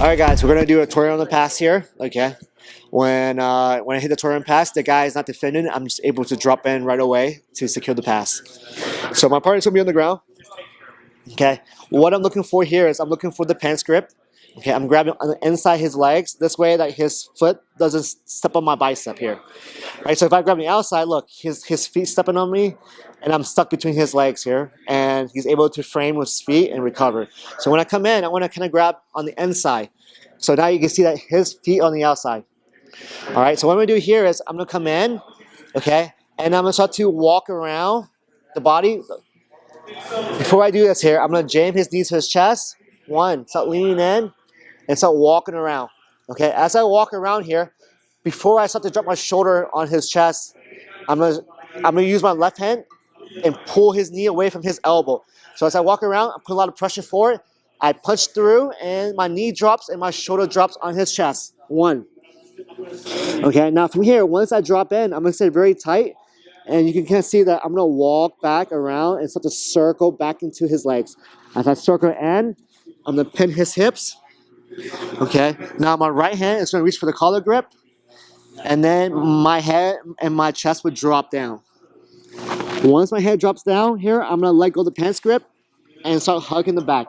Alright guys, we're going to do a Toreando pass here, okay? When I hit the Toreando pass, the guy is not defending, I'm just able to drop in right away to secure the pass. So my partner's going to be on the ground, okay? What I'm looking for here is I'm looking for the pants grip, okay? I'm grabbing on the inside his legs, this way that his foot doesn't step on my bicep here. Right, so if I grab the outside, look, his feet stepping on me, and I'm stuck between his legs here, and he's able to frame with his feet and recover. So when I come in, I want to kind of grab on the inside. So now you can see that his feet on the outside. All right, so what I'm going to do here is I'm going to come in, okay, and I'm going to start to walk around the body. Before I do this here, I'm going to jam his knees to his chest. One, start leaning in, and start walking around. Okay, as I walk around here, before I start to drop my shoulder on his chest, I'm gonna use my left hand and pull his knee away from his elbow. So as I walk around, I put a lot of pressure forward. I punch through, and my knee drops and my shoulder drops on his chest. One. Okay, now from here, once I drop in, I'm gonna stay very tight, and you can kind of see that I'm gonna walk back around and start to circle back into his legs. As I circle in, I'm gonna pin his hips. Okay, now my right hand is gonna reach for the collar grip. And then my head and my chest would drop down. Once my head drops down here, I'm going to let go of the pants grip and start hugging the back.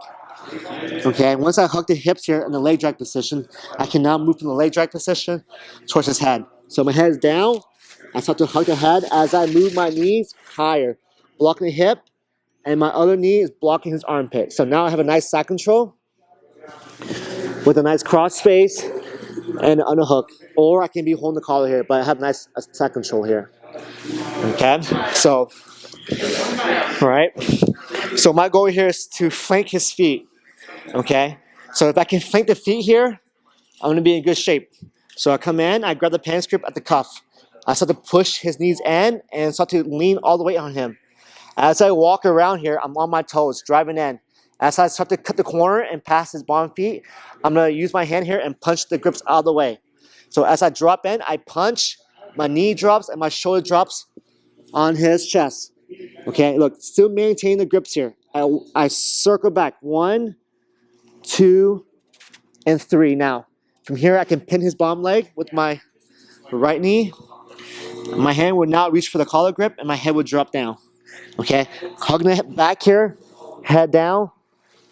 Okay, once I hug the hips here in the leg drag position, I can now move from the leg drag position towards his head. So my head is down. I start to hug the head as I move my knees higher, blocking the hip, and my other knee is blocking his armpit. So now I have a nice side control with a nice cross face and an underhook. Or I can be holding the collar here, but I have nice side control here. Okay, so, all right. So my goal here is to flank his feet. Okay, so if I can flank the feet here, I'm gonna be in good shape. So I come in, I grab the pants grip at the cuff. I start to push his knees in and start to lean all the way on him. As I walk around here, I'm on my toes, driving in. As I start to cut the corner and pass his bottom feet, I'm gonna use my hand here and punch the grips out of the way. So as I drop in, I punch, my knee drops, and my shoulder drops on his chest. Okay, look, still maintain the grips here. I circle back. 1, 2, and 3. Now, from here, I can pin his bottom leg with my right knee. My hand would now reach for the collar grip, and my head would drop down. Okay, hugging the back here, head down.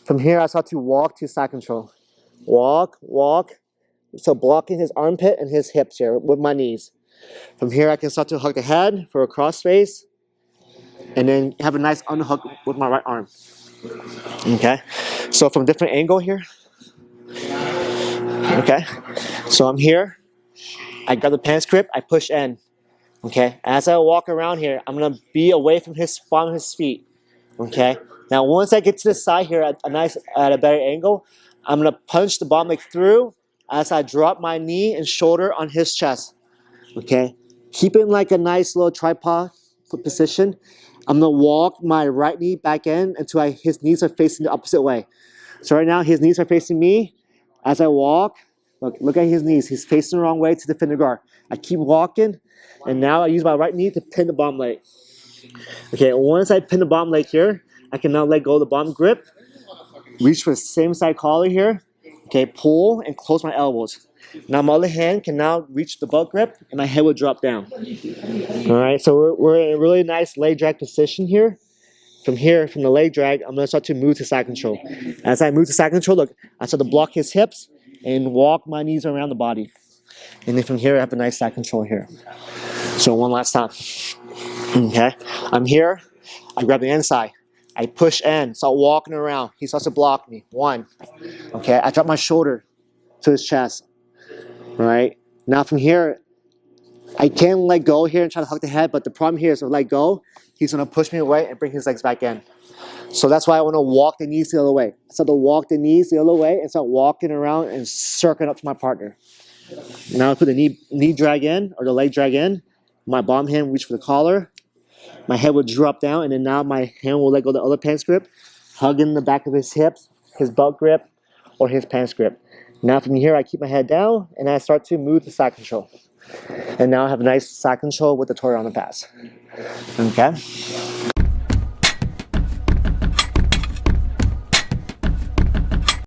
From here, I start to walk to side control. Walk, walk. So blocking his armpit and his hips here with my knees. From here, I can start to hug the head for a cross face, and then have a nice underhook with my right arm. Okay, so from a different angle here. Okay, so I'm here. I grab the pants grip, I push in. Okay, as I walk around here, I'm gonna be away from his bottom of his feet. Okay, now once I get to the side here at a better angle, I'm gonna punch the bottom leg through as I drop my knee and shoulder on his chest. Okay, keep it in like a nice little tripod position. I'm gonna walk my right knee back in until his knees are facing the opposite way. So right now his knees are facing me. As I walk, look at his knees. He's facing the wrong way to defend the guard. I keep walking, and now I use my right knee to pin the bottom leg. Okay, once I pin the bottom leg here, I can now let go of the bottom grip, reach for the same side collar here. Okay, pull and close my elbows. Now my other hand can now reach the butt grip, and my head will drop down. All right, so we're in a really nice leg drag position here. From here, from the leg drag, I'm gonna start to move to side control. As I move to side control, look, I start to block his hips and walk my knees around the body. And then from here, I have a nice side control here. So one last time. Okay, I'm here, I grab the inside. I push in, start walking around. He starts to block me. 1. Okay, I drop my shoulder to his chest. All right, now from here, I can let go here and try to hug the head, but the problem here is if I let go, he's gonna push me away and bring his legs back in. So that's why I wanna walk the knees the other way. I start to walk the knees the other way and start walking around and circling up to my partner. Now I put the knee drag in, or the leg drag in. My bottom hand reach for the collar. My head would drop down, and then now my hand will let go of the other pants grip, hugging the back of his hips, his belt grip, or his pants grip. Now from here, I keep my head down, and I start to move to side control. And now I have a nice side control with the Toreando pass. Okay?